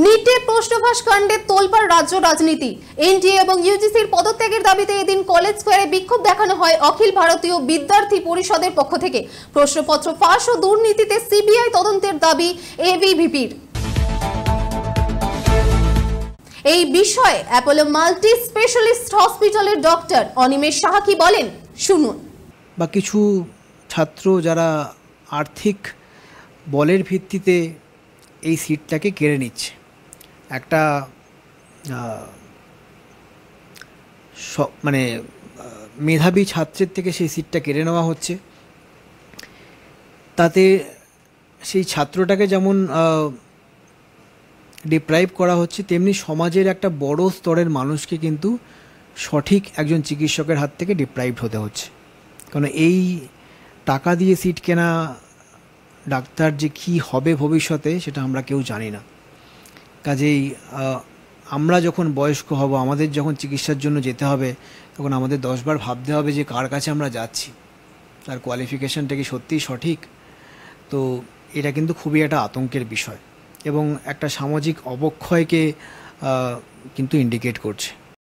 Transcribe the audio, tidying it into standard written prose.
নিটে প্রশ্নফাঁস কাণ্ডে তোলপাড় রাজ্য রাজনীতি। এনটিএ এবং ইউজিসির পদত্যাগের দাবিতে এদিন কলেজ স্কোয়ারে বিক্ষোভ দেখানো হয় অখিল ভারতীয় বিদ্যার্থী পরিষদের পক্ষ থেকে। প্রশ্নপত্র ফাঁস ও দুর্নীতিতে সিবিআই তদন্তের দাবি এবিভিপির। এই বিষয়ে অ্যাপোলো মাল্টি স্পেশালিস্ট হসপিটালের ডক্টর অনিমেষ সাহা কি বলেন, শুনুন। বা কিছু ছাত্র যারা আর্থিক বলের ভিত্তিতে এই সিটটাকে কেড়ে নিচ্ছে, একটা মানে মেধাবী ছাত্রের থেকে সেই সিটটা কেড়ে নেওয়া হচ্ছে। তাতে সেই ছাত্রটাকে যেমন ডিপ্রাইভ করা হচ্ছে, তেমনি সমাজের একটা বড় স্তরের মানুষকে কিন্তু সঠিক একজন চিকিৎসকের হাত থেকে ডিপ্রাইভড হতে হচ্ছে। কারণ এই টাকা দিয়ে সিট কেনা ডাক্তার যে কী হবে ভবিষ্যতে সেটা আমরা কেউ জানি না। কাজেই আমরা যখন বয়স্ক হব, আমাদের যখন চিকিৎসার জন্য যেতে হবে, তখন আমাদের 10 বার ভাবতে হবে যে কার কাছে আমরা যাচ্ছি, তার কোয়ালিফিকেশানটা কি সত্যিই সঠিক। তো এটা কিন্তু খুবই একটা আতঙ্কের বিষয় এবং একটা সামাজিক অবক্ষয়কে কিন্তু ইন্ডিকেট করছে।